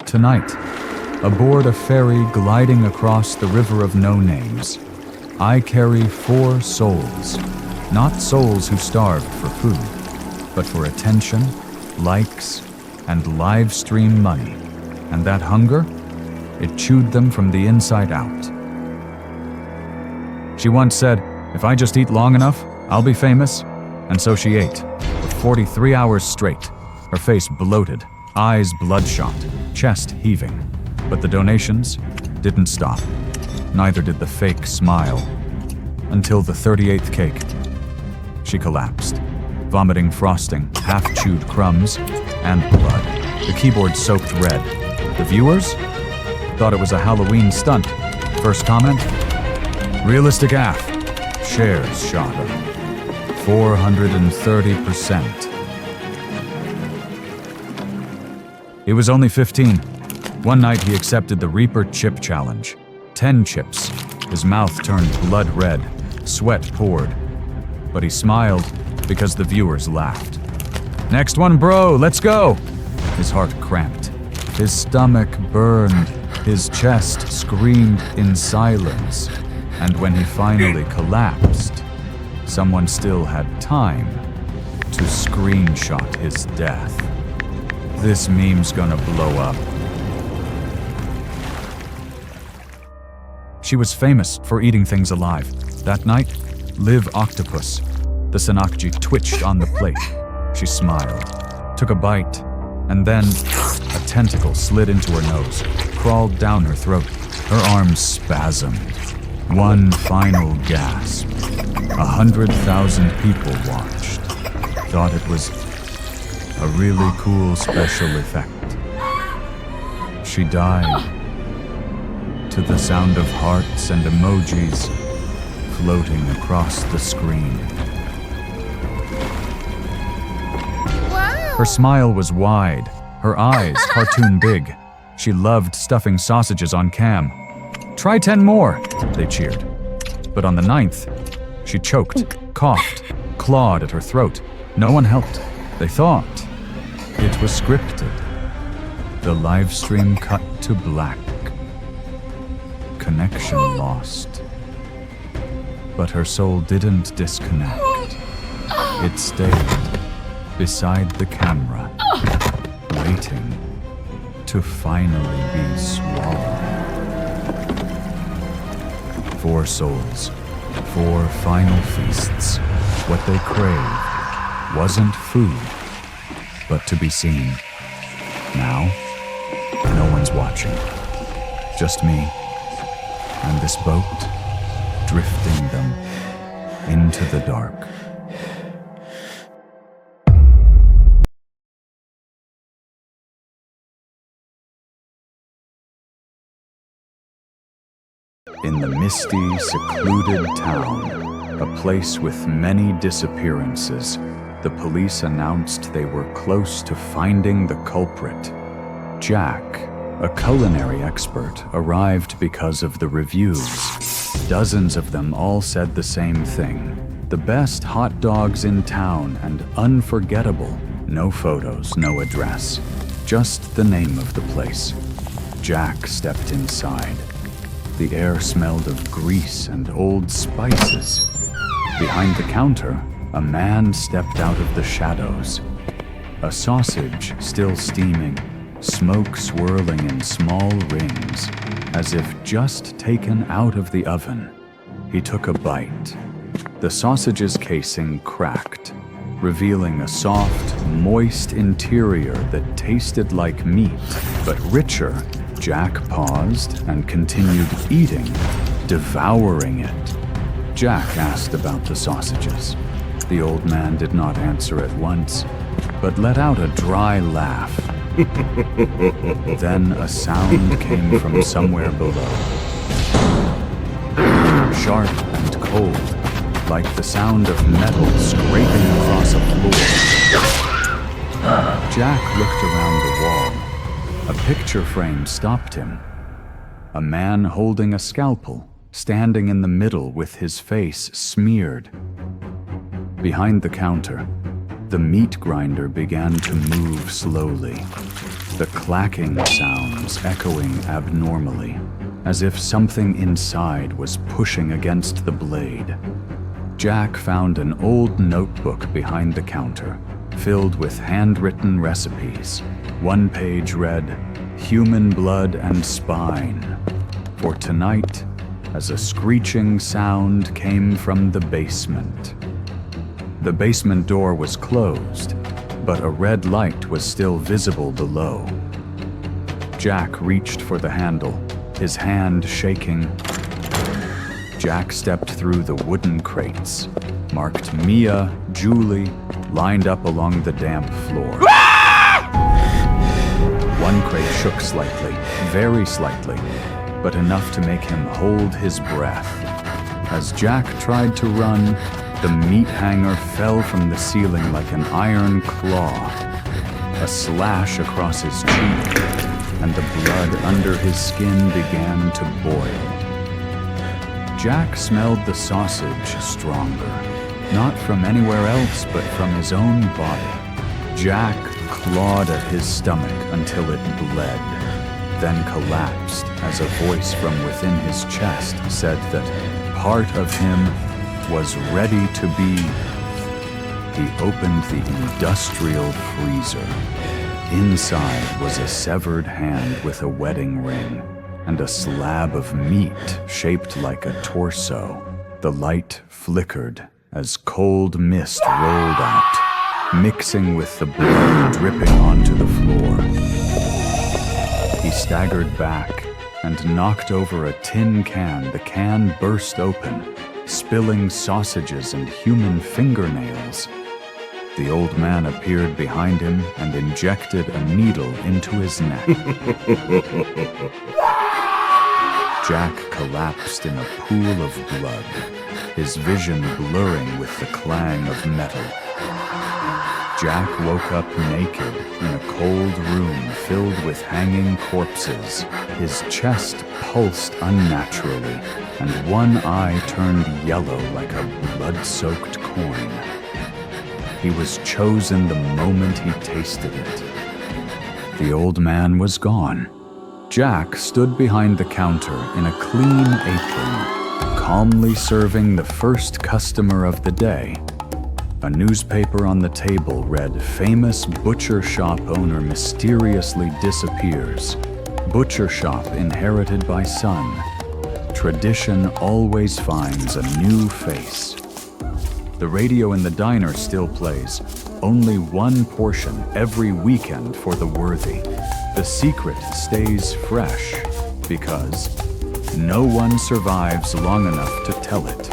Tonight, aboard a ferry gliding across the river of no names, I carry 4 souls. Not souls who starved for food, but for attention, likes, and live stream money. And that hunger, it chewed them from the inside out. She once said, "If I just eat long enough, I'll be famous." And so she ate, for 43 hours straight, her face bloated, eyes bloodshot, chest heaving. But the donations didn't stop. Neither did the fake smile. Until the 38th cake. She collapsed, vomiting frosting, half-chewed crumbs, and blood. The keyboard soaked red. The viewers thought it was a Halloween stunt. First comment? Realistic AF. Shares shot up 430%. He was only 15. One night he accepted the Reaper Chip Challenge. 10 chips. His mouth turned blood red. Sweat poured. But he smiled because the viewers laughed. "Next one, bro, let's go!" His heart cramped. His stomach burned. His chest screamed in silence. And when he finally collapsed, someone still had time to screenshot his death. This meme's gonna blow up. She was famous for eating things alive. That night, live octopus. The Sanakji twitched on the plate. She smiled, took a bite, and then a tentacle slid into her nose, crawled down her throat. Her arms spasmed. One final gasp. 100,000 people watched. Thought it was a really cool special effect. She died to the sound of hearts and emojis floating across the screen. Wow. Her smile was wide, her eyes cartoon big. She loved stuffing sausages on cam. "Try 10 more," they cheered. But on the 9th, she choked, coughed, clawed at her throat. No one helped. They thought it was scripted. The live stream cut to black. Connection lost. But her soul didn't disconnect. It stayed beside the camera, waiting to finally be swallowed. 4 souls, 4 final feasts. What they craved wasn't food, but to be seen. Now, no one's watching. Just me and this boat drifting them into the dark. In the misty, secluded town, a place with many disappearances, the police announced they were close to finding the culprit. Jack, a culinary expert, arrived because of the reviews. Dozens of them all said the same thing. The best hot dogs in town and unforgettable. No photos, no address. Just the name of the place. Jack stepped inside. The air smelled of grease and old spices. Behind the counter, a man stepped out of the shadows. A sausage still steaming, smoke swirling in small rings, as if just taken out of the oven. He took a bite. The sausage's casing cracked, revealing a soft, moist interior that tasted like meat, but richer. Jack paused and continued eating, devouring it. Jack asked about the sausages. The old man did not answer at once, but let out a dry laugh. Then a sound came from somewhere below. Sharp and cold, like the sound of metal scraping across a floor. Jack looked around the wall. A picture frame stopped him. A man holding a scalpel, standing in the middle with his face smeared. Behind the counter, the meat grinder began to move slowly. the clacking sounds echoing abnormally, as if something inside was pushing against the blade. Jack found an old notebook behind the counter, filled with handwritten recipes. One page read, "Human blood and spine," for tonight, as a screeching sound came from the basement. The basement door was closed, but a red light was still visible below. Jack reached for the handle, his hand shaking. Jack stepped through the wooden crates, marked Mia, Julie, lined up along the damp floor. One crate shook slightly, very slightly, but enough to make him hold his breath. As Jack tried to run, the meat hanger fell from the ceiling like an iron claw. A slash across his cheek, and the blood under his skin began to boil. Jack smelled the sausage stronger, not from anywhere else but from his own body. Jack clawed at his stomach until it bled, then collapsed as a voice from within his chest said that part of him was ready to be. He opened the industrial freezer. Inside was a severed hand with a wedding ring and a slab of meat shaped like a torso. The light flickered as cold mist rolled out, mixing with the blood dripping onto the floor. He staggered back and knocked over a tin can. The can burst open, spilling sausages and human fingernails. The old man appeared behind him and injected a needle into his neck. Jack collapsed in a pool of blood, his vision blurring with the clang of metal. Jack woke up naked in a cold room filled with hanging corpses. His chest pulsed unnaturally, and one eye turned yellow like a blood-soaked coin. He was chosen the moment he tasted it. The old man was gone. Jack stood behind the counter in a clean apron, calmly serving the first customer of the day. A newspaper on the table read, "Famous butcher shop owner mysteriously disappears. Butcher shop inherited by son. Tradition always finds a new face." The radio in the diner still plays, only one portion every weekend for the worthy. The secret stays fresh because no one survives long enough to tell it.